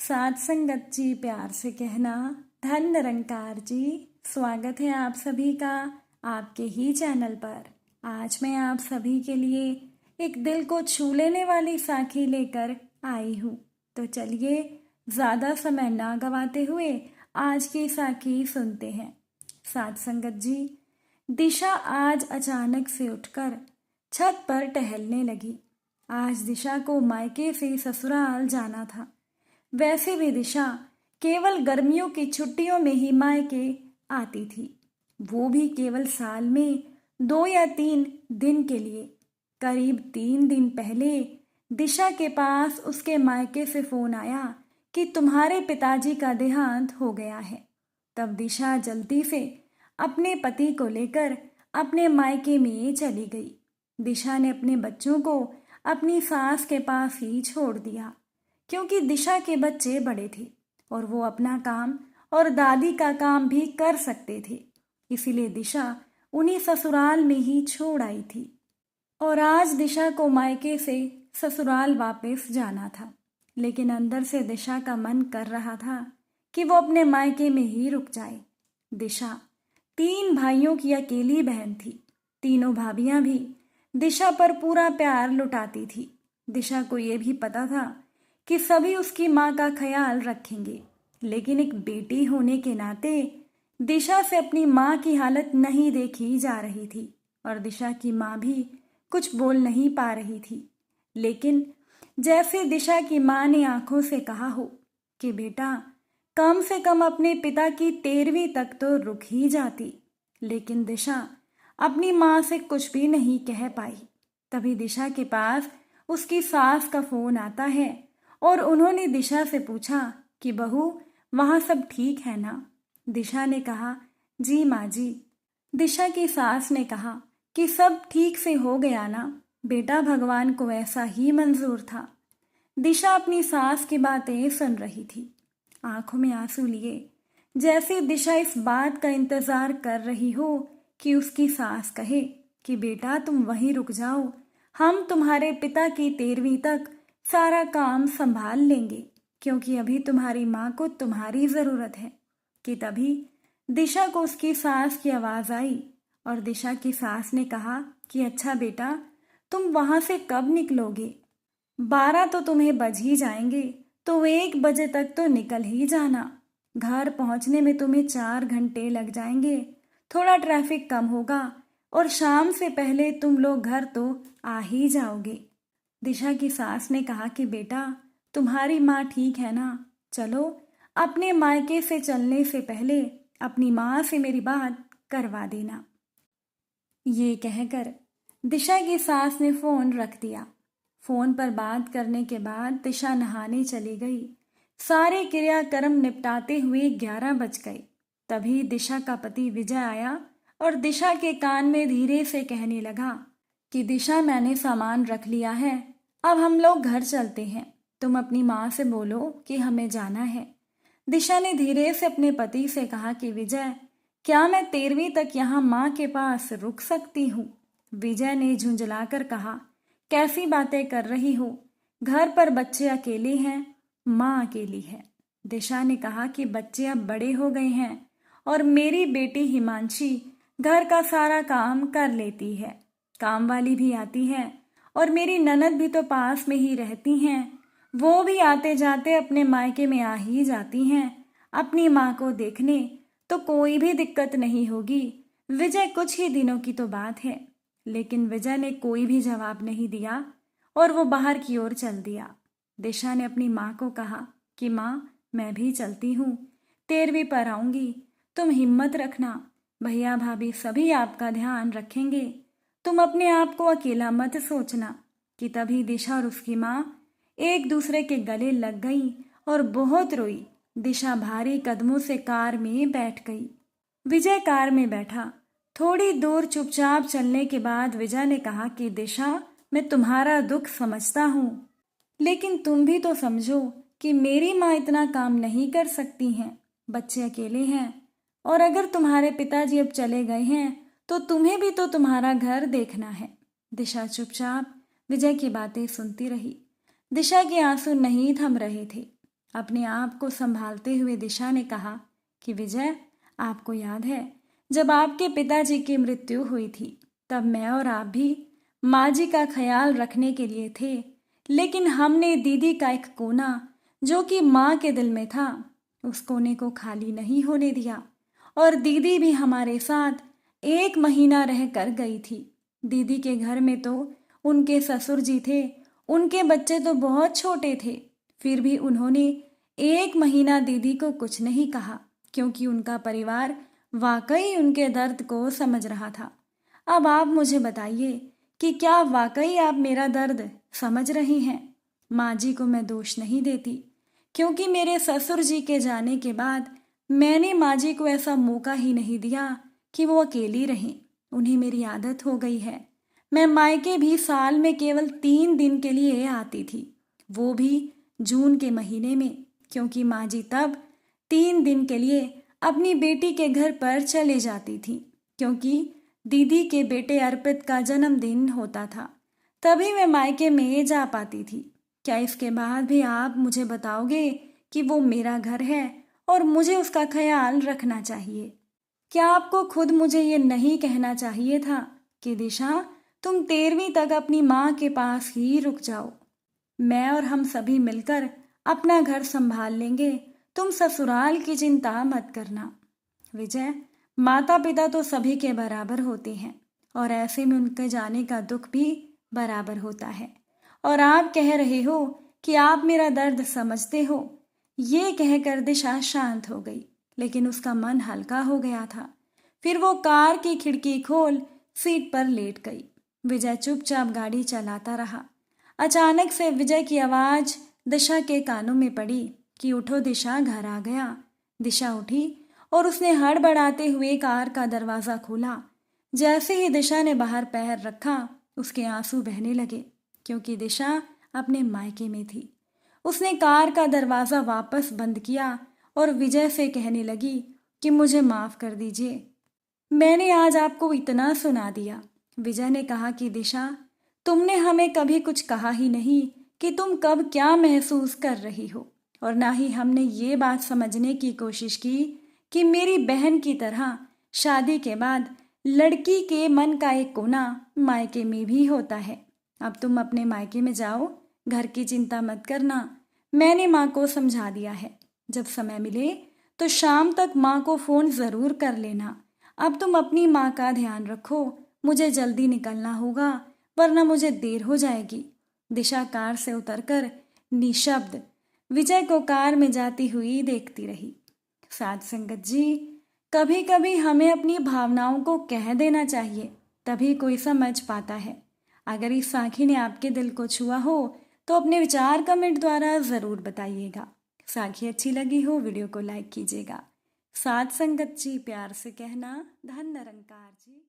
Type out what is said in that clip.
साथ संगत जी प्यार से कहना, धन निरंकार जी। स्वागत है आप सभी का आपके ही चैनल पर। आज मैं आप सभी के लिए एक दिल को छू लेने वाली साखी लेकर आई हूँ। तो चलिए ज़्यादा समय ना गवाते हुए आज की साखी सुनते हैं। साथ संगत जी, दिशा आज अचानक से उठकर छत पर टहलने लगी। आज दिशा को मायके से ससुराल जाना था। वैसे भी दिशा केवल गर्मियों की छुट्टियों में ही मायके आती थी, वो भी केवल साल में 2 या 3 दिन के लिए। करीब 3 दिन पहले दिशा के पास उसके मायके से फोन आया कि तुम्हारे पिताजी का देहांत हो गया है। तब दिशा जल्दी से अपने पति को लेकर अपने मायके में चली गई। दिशा ने अपने बच्चों को अपनी सास के पास ही छोड़ दिया, क्योंकि दिशा के बच्चे बड़े थे और वो अपना काम और दादी का काम भी कर सकते थे। इसीलिए दिशा उन्हीं ससुराल में ही छोड़ आई थी। और आज दिशा को मायके से ससुराल वापस जाना था, लेकिन अंदर से दिशा का मन कर रहा था कि वो अपने मायके में ही रुक जाए। दिशा 3 भाइयों की अकेली बहन थी। तीनों भाभियां भी दिशा पर पूरा प्यार लुटाती थी। दिशा को ये भी पता था कि सभी उसकी माँ का ख्याल रखेंगे, लेकिन एक बेटी होने के नाते दिशा से अपनी माँ की हालत नहीं देखी जा रही थी और दिशा की माँ भी कुछ बोल नहीं पा रही थी। लेकिन जैसे दिशा की माँ ने आंखों से कहा हो कि बेटा कम से कम अपने पिता की 13वीं तक तो रुक ही जाती, लेकिन दिशा अपनी माँ से कुछ भी नहीं कह पाई। तभी दिशा के पास उसकी सास का फोन आता है और उन्होंने दिशा से पूछा कि बहू वहाँ सब ठीक है ना। दिशा ने कहा जी माँ जी। दिशा की सास ने कहा कि सब ठीक से हो गया ना बेटा, भगवान को ऐसा ही मंजूर था। दिशा अपनी सास की बातें सुन रही थी, आंखों में आंसू लिए, जैसे दिशा इस बात का इंतजार कर रही हो कि उसकी सास कहे कि बेटा तुम वहीं रुक जाओ, हम तुम्हारे पिता की 13वीं तक सारा काम संभाल लेंगे, क्योंकि अभी तुम्हारी माँ को तुम्हारी ज़रूरत है। कि तभी दिशा को उसकी सास की आवाज़ आई और दिशा की सास ने कहा कि अच्छा बेटा तुम वहाँ से कब निकलोगे? 12 तो तुम्हें बज ही जाएंगे, तो 1 बजे तक तो निकल ही जाना। घर पहुँचने में तुम्हें 4 घंटे लग जाएंगे, थोड़ा ट्रैफिक कम होगा और शाम से पहले तुम लोग घर तो आ ही जाओगे। दिशा की सास ने कहा कि बेटा तुम्हारी माँ ठीक है ना, चलो अपने मायके से चलने से पहले अपनी माँ से मेरी बात करवा देना। ये कहकर दिशा की सास ने फोन रख दिया। फोन पर बात करने के बाद दिशा नहाने चली गई। सारे क्रियाक्रम निपटाते हुए 11 बज गए। तभी दिशा का पति विजय आया और दिशा के कान में धीरे से कहने लगा कि दिशा मैंने सामान रख लिया है, अब हम लोग घर चलते हैं, तुम अपनी माँ से बोलो कि हमें जाना है। दिशा ने धीरे से अपने पति से कहा कि विजय क्या मैं 13वीं तक यहाँ माँ के पास रुक सकती हूँ? विजय ने झुंझलाकर कहा कैसी बातें कर रही हो, घर पर बच्चे अकेले हैं, माँ अकेली है। दिशा ने कहा कि बच्चे अब बड़े हो गए हैं और मेरी बेटी हिमांशी घर का सारा काम कर लेती है, काम वाली भी आती है और मेरी ननद भी तो पास में ही रहती हैं, वो भी आते जाते अपने मायके में आ ही जाती हैं अपनी माँ को देखने, तो कोई भी दिक्कत नहीं होगी। विजय कुछ ही दिनों की तो बात है। लेकिन विजय ने कोई भी जवाब नहीं दिया और वो बाहर की ओर चल दिया। दिशा ने अपनी माँ को कहा कि माँ मैं भी चलती हूँ, 13वीं पर आऊँगी, तुम हिम्मत रखना, भैया भाभी सभी आपका ध्यान रखेंगे, तुम अपने आप को अकेला मत सोचना। कि तभी दिशा और उसकी माँ एक दूसरे के गले लग गई और बहुत रोई। दिशा भारी कदमों से कार में बैठ गई। विजय कार में बैठा। थोड़ी दूर चुपचाप चलने के बाद विजय ने कहा कि दिशा मैं तुम्हारा दुख समझता हूँ, लेकिन तुम भी तो समझो कि मेरी माँ इतना काम नहीं कर सकती हैं, बच्चे अकेले हैं और अगर तुम्हारे पिताजी अब चले गए हैं तो तुम्हें भी तो तुम्हारा घर देखना है। दिशा चुपचाप विजय की बातें सुनती रही। दिशा के आंसू नहीं थम रहे थे। अपने आप को संभालते हुए दिशा ने कहा कि विजय, आपको याद है जब आपके पिताजी की मृत्यु हुई थी, तब मैं और आप भी माँ जी का ख्याल रखने के लिए थे, लेकिन हमने दीदी का एक कोना जो कि माँ के दिल में था, उस कोने को खाली नहीं होने दिया। और दीदी भी हमारे साथ 1 महीना रह कर गई थी। दीदी के घर में तो उनके ससुर जी थे, उनके बच्चे तो बहुत छोटे थे, फिर भी उन्होंने 1 महीना दीदी को कुछ नहीं कहा, क्योंकि उनका परिवार वाकई उनके दर्द को समझ रहा था। अब आप मुझे बताइए कि क्या वाकई आप मेरा दर्द समझ रही हैं? माँ जी को मैं दोष नहीं देती, क्योंकि मेरे ससुर जी के जाने के बाद मैंने माँ जी को ऐसा मौका ही नहीं दिया कि वो अकेली रहें। उन्हें मेरी आदत हो गई है। मैं मायके भी साल में केवल 3 दिन के लिए आती थी, वो भी जून के महीने में, क्योंकि माँ जी तब 3 दिन के लिए अपनी बेटी के घर पर चले जाती थी, क्योंकि दीदी के बेटे अर्पित का जन्मदिन होता था। तभी मैं मायके में जा पाती थी। क्या इसके बाद भी आप मुझे बताओगे कि वो मेरा घर है और मुझे उसका ख्याल रखना चाहिए? क्या आपको खुद मुझे ये नहीं कहना चाहिए था कि दिशा, तुम 13वीं तक अपनी माँ के पास ही रुक जाओ, मैं और हम सभी मिलकर अपना घर संभाल लेंगे, तुम ससुराल की चिंता मत करना। विजय, माता पिता तो सभी के बराबर होते हैं और ऐसे में उनके जाने का दुख भी बराबर होता है। और आप कह रहे हो कि आप मेरा दर्द समझते हो। ये कहकर दिशा शांत हो गई, लेकिन उसका मन हल्का हो गया था। फिर वो कार की खिड़की खोल सीट पर लेट गई। विजय चुपचाप गाड़ी चलाता रहा। अचानक से विजय की आवाज दिशा के कानों में पड़ी कि उठो दिशा, घर आ गया। दिशा उठी और उसने हड़बड़ाते हुए कार का दरवाजा खोला। जैसे ही दिशा ने बाहर पैर रखा, उसके आंसू बहने लगे, क्योंकि दिशा अपने मायके में थी। उसने कार का दरवाजा वापस बंद किया और विजय से कहने लगी कि मुझे माफ कर दीजिए, मैंने आज आपको इतना सुना दिया। विजय ने कहा कि दिशा, तुमने हमें कभी कुछ कहा ही नहीं कि तुम कब क्या महसूस कर रही हो, और ना ही हमने ये बात समझने की कोशिश की कि मेरी बहन की तरह शादी के बाद लड़की के मन का एक कोना मायके में भी होता है। अब तुम अपने मायके में जाओ, घर की चिंता मत करना। मैंने माँ को समझा दिया है। जब समय मिले तो शाम तक माँ को फोन जरूर कर लेना। अब तुम अपनी माँ का ध्यान रखो, मुझे जल्दी निकलना होगा, वरना मुझे देर हो जाएगी। दिशा कार से उतरकर निशब्द विजय को कार में जाती हुई देखती रही। साथ संगत जी, कभी कभी हमें अपनी भावनाओं को कह देना चाहिए, तभी कोई समझ पाता है। अगर इस साखी ने आपके दिल को छुआ हो तो अपने विचार कमेंट द्वारा ज़रूर बताइएगा। साखी अच्छी लगी हो वीडियो को लाइक कीजिएगा। साथ संगत जी, प्यार से कहना, धन निरंकार जी।